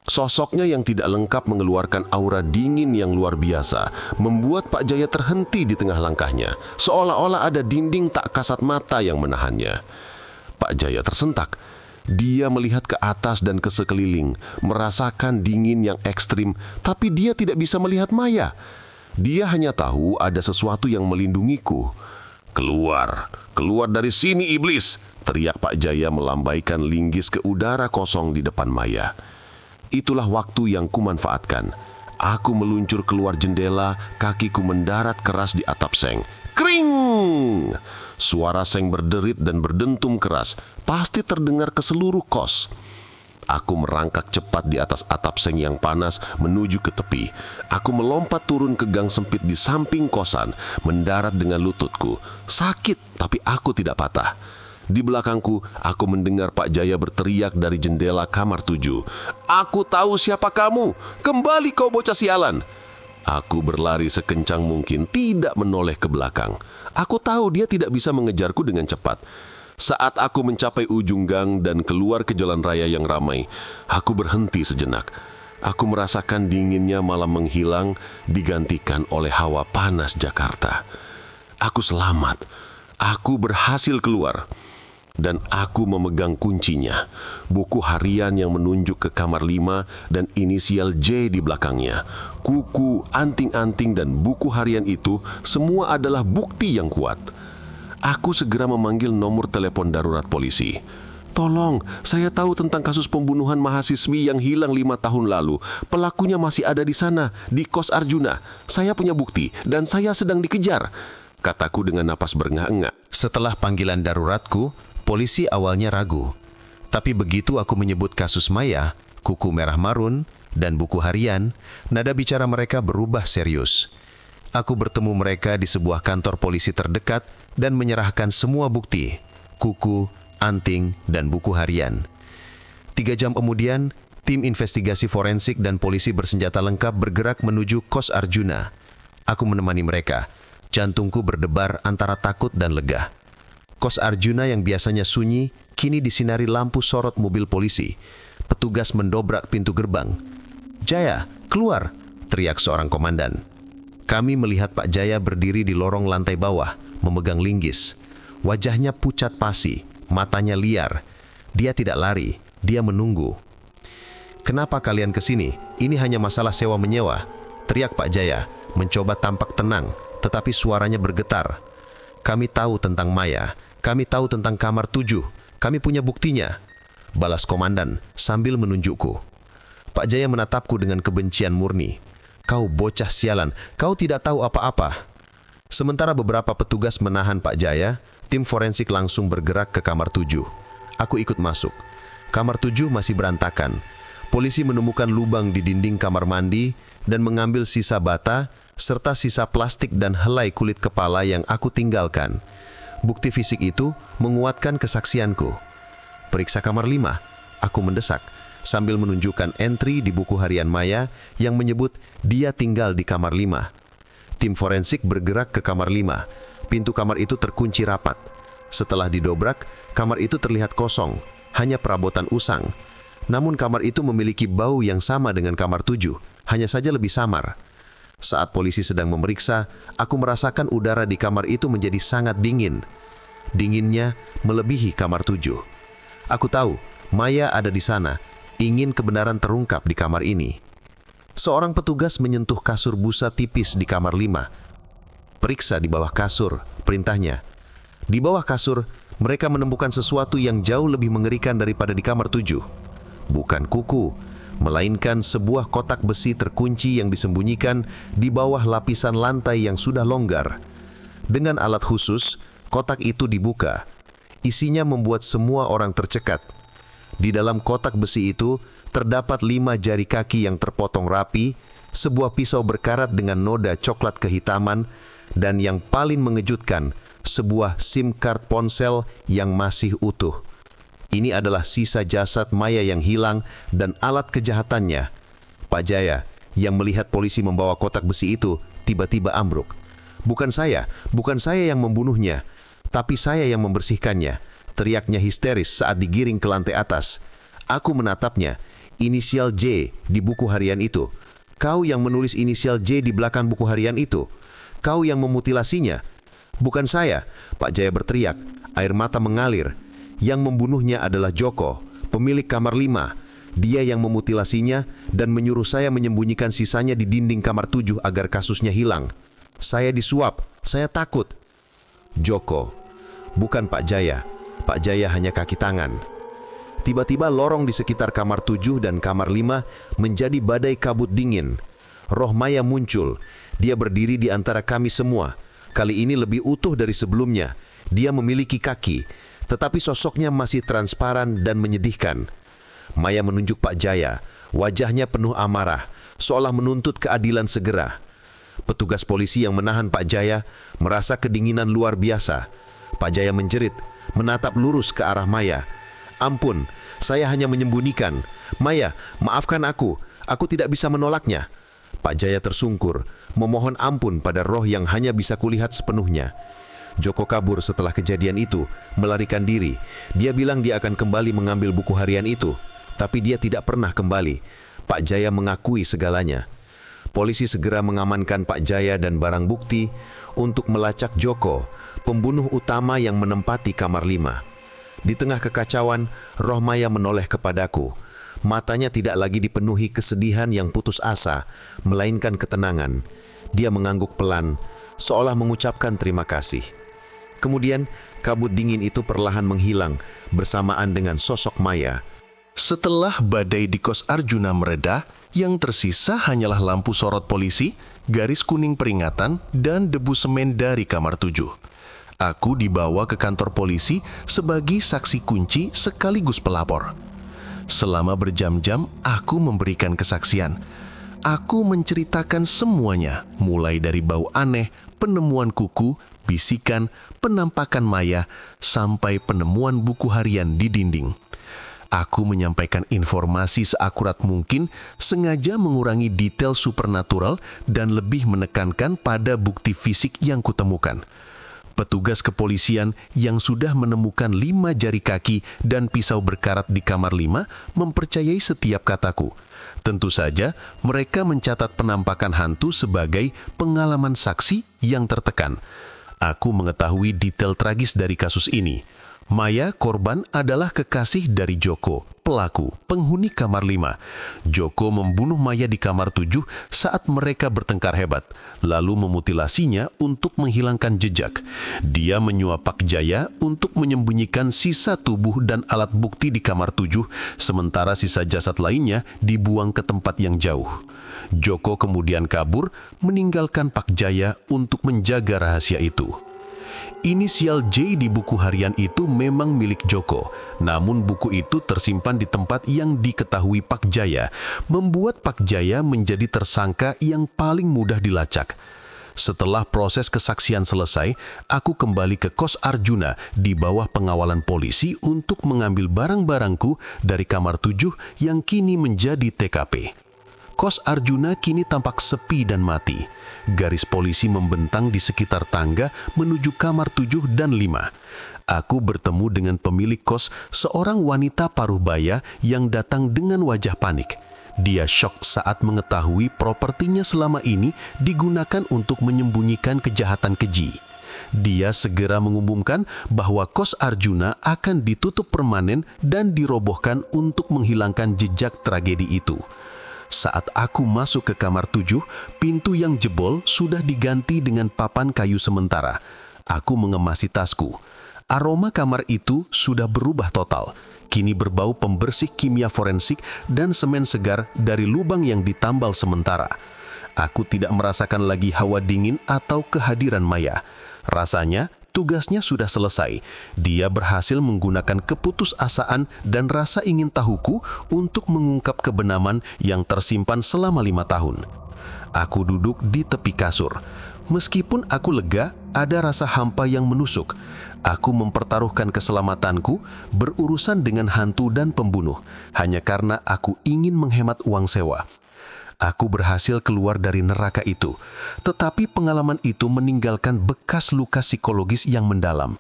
Sosoknya yang tidak lengkap mengeluarkan aura dingin yang luar biasa, membuat Pak Jaya terhenti di tengah langkahnya, seolah-olah ada dinding tak kasat mata yang menahannya. Pak Jaya tersentak. Dia melihat ke atas dan ke sekeliling, merasakan dingin yang ekstrim, tapi dia tidak bisa melihat Maya. Dia hanya tahu ada sesuatu yang melindungiku. "Keluar, keluar dari sini, iblis!" teriak Pak Jaya melambaikan linggis ke udara kosong di depan Maya. Itulah waktu yang kumanfaatkan. Aku meluncur keluar jendela, kakiku mendarat keras di atap seng. Kring! Suara seng berderit dan berdentum keras, pasti terdengar ke seluruh kos. Aku merangkak cepat di atas atap seng yang panas menuju ke tepi. Aku melompat turun ke gang sempit di samping kosan, mendarat dengan lututku. Sakit, tapi aku tidak patah. Di belakangku, aku mendengar Pak Jaya berteriak dari jendela kamar 7. "Aku tahu siapa kamu! Kembali kau bocah sialan!" Aku berlari sekencang mungkin, tidak menoleh ke belakang. Aku tahu dia tidak bisa mengejarku dengan cepat. Saat aku mencapai ujung gang dan keluar ke jalan raya yang ramai, aku berhenti sejenak. Aku merasakan dinginnya malam menghilang, digantikan oleh hawa panas Jakarta. Aku selamat. Aku berhasil keluar. Dan aku memegang kuncinya, buku harian yang menunjuk ke kamar 5 dan inisial J di belakangnya. Kuku, anting-anting, dan buku harian itu semua adalah bukti yang kuat. Aku segera memanggil nomor telepon darurat polisi. "Tolong, saya tahu tentang kasus pembunuhan mahasiswi yang hilang 5 tahun lalu. Pelakunya masih ada di sana, di kos Arjuna. Saya punya bukti dan saya sedang dikejar," kataku dengan napas berengah-engah. Setelah panggilan daruratku, polisi awalnya ragu. Tapi begitu aku menyebut kasus Maya, kuku merah marun, dan buku harian, nada bicara mereka berubah serius. Aku bertemu mereka di sebuah kantor polisi terdekat dan menyerahkan semua bukti, kuku, anting, dan buku harian. 3 jam kemudian, tim investigasi forensik dan polisi bersenjata lengkap bergerak menuju kos Arjuna. Aku menemani mereka. Jantungku berdebar antara takut dan lega. Kos Arjuna yang biasanya sunyi, kini disinari lampu sorot mobil polisi. Petugas mendobrak pintu gerbang. "Jaya, keluar!" teriak seorang komandan. Kami melihat Pak Jaya berdiri di lorong lantai bawah, memegang linggis. Wajahnya pucat pasi, matanya liar. Dia tidak lari, dia menunggu. "Kenapa kalian ke sini? Ini hanya masalah sewa-menyewa," teriak Pak Jaya, mencoba tampak tenang, tetapi suaranya bergetar. "Kami tahu tentang Maya, kami tahu tentang kamar 7, kami punya buktinya," balas komandan sambil menunjukku. Pak Jaya menatapku dengan kebencian murni. "Kau bocah sialan, kau tidak tahu apa-apa." Sementara beberapa petugas menahan Pak Jaya, tim forensik langsung bergerak ke kamar 7. Aku ikut masuk. Kamar 7 masih berantakan. Polisi menemukan lubang di dinding kamar mandi dan mengambil sisa bata serta sisa plastik dan helai kulit kepala yang aku tinggalkan. Bukti fisik itu menguatkan kesaksianku. "Periksa kamar 5, aku mendesak, sambil menunjukkan entry di buku harian Maya yang menyebut dia tinggal di kamar 5. Tim forensik bergerak ke kamar 5. Pintu kamar itu terkunci rapat. Setelah didobrak, kamar itu terlihat kosong, hanya perabotan usang. Namun kamar itu memiliki bau yang sama dengan kamar 7, hanya saja lebih samar. Saat polisi sedang memeriksa, aku merasakan udara di kamar itu menjadi sangat dingin. Dinginnya melebihi kamar 7. Aku tahu, Maya ada di sana, ingin kebenaran terungkap di kamar ini. Seorang petugas menyentuh kasur busa tipis di kamar 5. "Periksa di bawah kasur," perintahnya. Di bawah kasur, mereka menemukan sesuatu yang jauh lebih mengerikan daripada di kamar 7. Bukan kuku, melainkan sebuah kotak besi terkunci yang disembunyikan di bawah lapisan lantai yang sudah longgar. Dengan alat khusus, kotak itu dibuka. Isinya membuat semua orang tercekat. Di dalam kotak besi itu terdapat 5 jari kaki yang terpotong rapi, sebuah pisau berkarat dengan noda coklat kehitaman, dan yang paling mengejutkan, sebuah SIM card ponsel yang masih utuh. Ini adalah sisa jasad Maya yang hilang dan alat kejahatannya. Pak Jaya, yang melihat polisi membawa kotak besi itu, tiba-tiba ambruk. bukan saya yang membunuhnya, tapi saya yang membersihkannya," teriaknya histeris saat digiring ke lantai atas. Aku menatapnya. "Inisial J di buku harian itu. Kau yang menulis inisial J di belakang buku harian itu. Kau yang memutilasinya." "Bukan saya," Pak Jaya berteriak, air mata mengalir. "Yang membunuhnya adalah Joko, pemilik kamar 5. Dia yang memutilasinya dan menyuruh saya menyembunyikan sisanya di dinding kamar 7 agar kasusnya hilang. Saya disuap, saya takut." Joko, bukan Pak Jaya. Pak Jaya hanya kaki tangan. Tiba-tiba lorong di sekitar kamar 7 dan kamar 5 menjadi badai kabut dingin. Roh Maya muncul. Dia berdiri di antara kami semua. Kali ini lebih utuh dari sebelumnya. Dia memiliki kaki, tetapi sosoknya masih transparan dan menyedihkan. Maya menunjuk Pak Jaya. Wajahnya penuh amarah, seolah menuntut keadilan segera. Petugas polisi yang menahan Pak Jaya merasa kedinginan luar biasa. Pak Jaya menjerit, menatap lurus ke arah Maya. "Ampun, saya hanya menyembunyikan. Maya, maafkan aku tidak bisa menolaknya." Pak Jaya tersungkur, memohon ampun pada roh yang hanya bisa kulihat sepenuhnya. Joko kabur setelah kejadian itu, melarikan diri. Dia bilang dia akan kembali mengambil buku harian itu, tapi dia tidak pernah kembali. Pak Jaya mengakui segalanya. Polisi segera mengamankan Pak Jaya dan barang bukti untuk melacak Joko, pembunuh utama yang menempati kamar 5. Di tengah kekacauan, roh Maya menoleh kepadaku. Matanya tidak lagi dipenuhi kesedihan yang putus asa, melainkan ketenangan. Dia mengangguk pelan, seolah mengucapkan terima kasih. Kemudian, kabut dingin itu perlahan menghilang bersamaan dengan sosok Maya. Setelah badai di kos Arjuna mereda, yang tersisa hanyalah lampu sorot polisi, garis kuning peringatan, dan debu semen dari kamar 7. Aku dibawa ke kantor polisi sebagai saksi kunci sekaligus pelapor. Selama berjam-jam, aku memberikan kesaksian. Aku menceritakan semuanya, mulai dari bau aneh, penemuan kuku, bisikan, penampakan Maya, sampai penemuan buku harian di dinding. Aku menyampaikan informasi seakurat mungkin, sengaja mengurangi detail supernatural dan lebih menekankan pada bukti fisik yang kutemukan. Petugas kepolisian yang sudah menemukan 5 jari kaki dan pisau berkarat di kamar 5 mempercayai setiap kataku. Tentu saja, mereka mencatat penampakan hantu sebagai pengalaman saksi yang tertekan. Aku mengetahui detail tragis dari kasus ini. Maya, korban, adalah kekasih dari Joko, pelaku, penghuni kamar 5. Joko membunuh Maya di kamar 7 saat mereka bertengkar hebat, lalu memutilasinya untuk menghilangkan jejak. Dia menyuap Pak Jaya untuk menyembunyikan sisa tubuh dan alat bukti di kamar 7, sementara sisa jasad lainnya dibuang ke tempat yang jauh. Joko kemudian kabur, meninggalkan Pak Jaya untuk menjaga rahasia itu. Inisial J di buku harian itu memang milik Joko, namun buku itu tersimpan di tempat yang diketahui Pak Jaya, membuat Pak Jaya menjadi tersangka yang paling mudah dilacak. Setelah proses kesaksian selesai, aku kembali ke kos Arjuna di bawah pengawalan polisi untuk mengambil barang-barangku dari kamar 7 yang kini menjadi TKP. Kos Arjuna kini tampak sepi dan mati. Garis polisi membentang di sekitar tangga menuju kamar 7 dan 5. Aku bertemu dengan pemilik kos, seorang wanita paruh baya yang datang dengan wajah panik. Dia syok saat mengetahui propertinya selama ini digunakan untuk menyembunyikan kejahatan keji. Dia segera mengumumkan bahwa kos Arjuna akan ditutup permanen dan dirobohkan untuk menghilangkan jejak tragedi itu. Saat aku masuk ke kamar 7, pintu yang jebol sudah diganti dengan papan kayu sementara. Aku mengemasi tasku. Aroma kamar itu sudah berubah total. Kini berbau pembersih kimia forensik dan semen segar dari lubang yang ditambal sementara. Aku tidak merasakan lagi hawa dingin atau kehadiran Maya. Rasanya tugasnya sudah selesai. Dia berhasil menggunakan keputusasaan dan rasa ingin tahuku untuk mengungkap kebenaran yang tersimpan selama 5 tahun. Aku duduk di tepi kasur. Meskipun aku lega, ada rasa hampa yang menusuk. Aku mempertaruhkan keselamatanku berurusan dengan hantu dan pembunuh hanya karena aku ingin menghemat uang sewa. Aku berhasil keluar dari neraka itu, tetapi pengalaman itu meninggalkan bekas luka psikologis yang mendalam.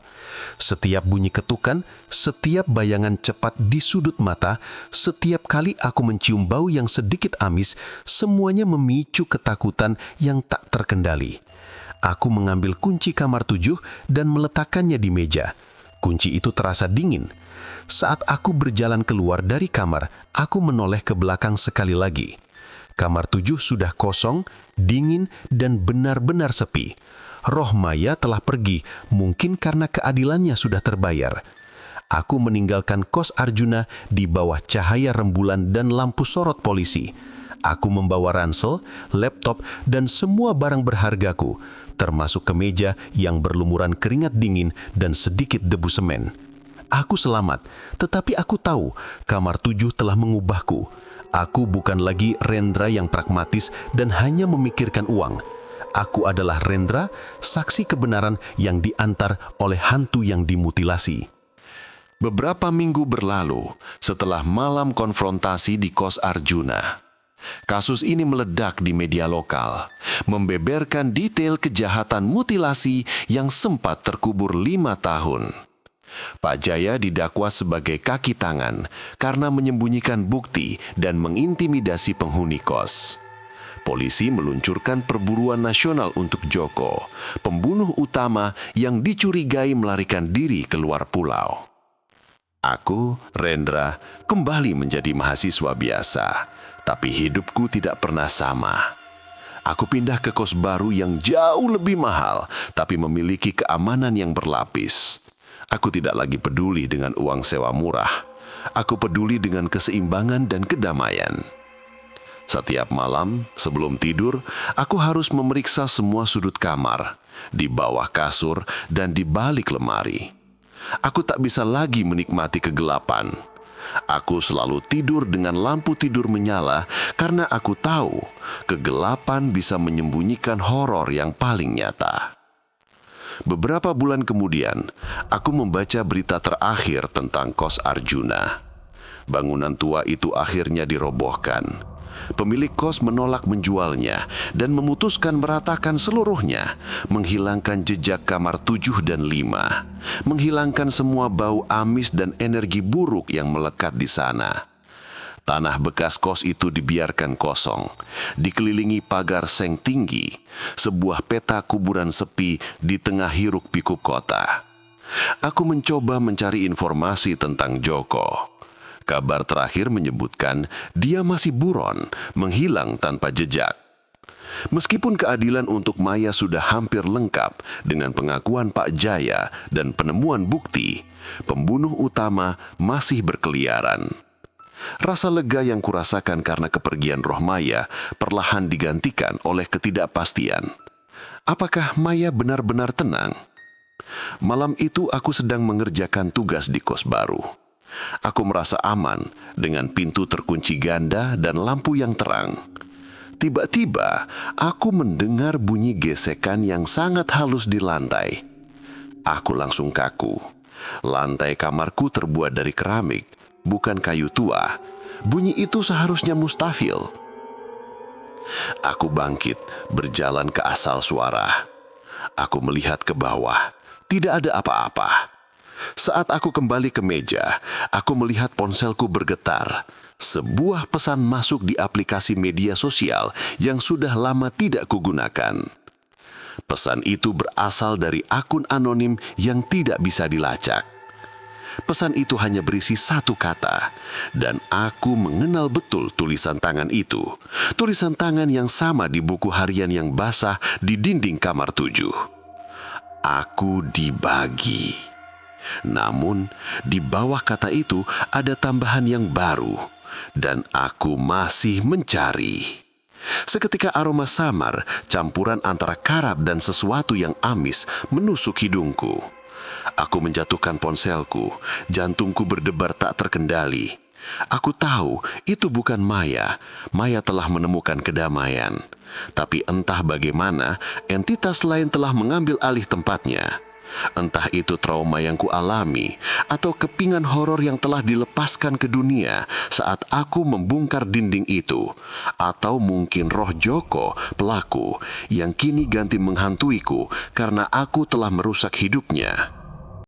Setiap bunyi ketukan, setiap bayangan cepat di sudut mata, setiap kali aku mencium bau yang sedikit amis, semuanya memicu ketakutan yang tak terkendali. Aku mengambil kunci kamar 7 dan meletakkannya di meja. Kunci itu terasa dingin. Saat aku berjalan keluar dari kamar, aku menoleh ke belakang sekali lagi. Kamar 7 sudah kosong, dingin, dan benar-benar sepi. Roh Maya telah pergi, mungkin karena keadilannya sudah terbayar. Aku meninggalkan kos Arjuna di bawah cahaya rembulan dan lampu sorot polisi. Aku membawa ransel, laptop, dan semua barang berhargaku, termasuk kemeja yang berlumuran keringat dingin dan sedikit debu semen. Aku selamat, tetapi aku tahu kamar 7 telah mengubahku. Aku bukan lagi Rendra yang pragmatis dan hanya memikirkan uang. Aku adalah Rendra, saksi kebenaran yang diantar oleh hantu yang dimutilasi. Beberapa minggu berlalu setelah malam konfrontasi di kos Arjuna. Kasus ini meledak di media lokal, membeberkan detail kejahatan mutilasi yang sempat terkubur 5 tahun. Pak Jaya didakwa sebagai kaki tangan karena menyembunyikan bukti dan mengintimidasi penghuni kos. Polisi meluncurkan perburuan nasional untuk Joko, pembunuh utama yang dicurigai melarikan diri keluar pulau. Aku, Rendra, kembali menjadi mahasiswa biasa, tapi hidupku tidak pernah sama. Aku pindah ke kos baru yang jauh lebih mahal, tapi memiliki keamanan yang berlapis. Aku tidak lagi peduli dengan uang sewa murah. Aku peduli dengan keseimbangan dan kedamaian. Setiap malam, sebelum tidur, aku harus memeriksa semua sudut kamar, di bawah kasur dan di balik lemari. Aku tak bisa lagi menikmati kegelapan. Aku selalu tidur dengan lampu tidur menyala karena aku tahu kegelapan bisa menyembunyikan horor yang paling nyata. Beberapa bulan kemudian, aku membaca berita terakhir tentang kos Arjuna. Bangunan tua itu akhirnya dirobohkan. Pemilik kos menolak menjualnya dan memutuskan meratakan seluruhnya, menghilangkan jejak kamar 7 dan 5, menghilangkan semua bau amis dan energi buruk yang melekat di sana. Tanah bekas kos itu dibiarkan kosong, dikelilingi pagar seng tinggi, sebuah peta kuburan sepi di tengah hiruk pikuk kota. Aku mencoba mencari informasi tentang Joko. Kabar terakhir menyebutkan dia masih buron, menghilang tanpa jejak. Meskipun keadilan untuk Maya sudah hampir lengkap dengan pengakuan Pak Jaya dan penemuan bukti, pembunuh utama masih berkeliaran. Rasa lega yang kurasakan karena kepergian roh Maya perlahan digantikan oleh ketidakpastian. Apakah Maya benar-benar tenang? Malam itu aku sedang mengerjakan tugas di kos baru. Aku merasa aman dengan pintu terkunci ganda dan lampu yang terang. Tiba-tiba aku mendengar bunyi gesekan yang sangat halus di lantai. Aku langsung kaku. Lantai kamarku terbuat dari keramik, bukan kayu tua. Bunyi itu seharusnya mustahil. Aku bangkit, berjalan ke asal suara. Aku melihat ke bawah. Tidak ada apa-apa. Saat aku kembali ke meja, aku melihat ponselku bergetar. Sebuah pesan masuk di aplikasi media sosial yang sudah lama tidak kugunakan. Pesan itu berasal dari akun anonim yang tidak bisa dilacak. Pesan itu hanya berisi satu kata, dan aku mengenal betul tulisan tangan itu. Tulisan tangan yang sama di buku harian yang basah di dinding kamar 7. Aku dibagi. Namun, di bawah kata itu ada tambahan yang baru, dan aku masih mencari. Seketika aroma samar, campuran antara karab dan sesuatu yang amis menusuk hidungku. Aku menjatuhkan ponselku, jantungku berdebar tak terkendali. Aku tahu itu bukan Maya. Maya telah menemukan kedamaian. Tapi entah bagaimana, entitas lain telah mengambil alih tempatnya. Entah itu trauma yang kualami atau kepingan horor yang telah dilepaskan ke dunia saat aku membongkar dinding itu. Atau mungkin roh Joko, pelaku, yang kini ganti menghantuiku karena aku telah merusak hidupnya.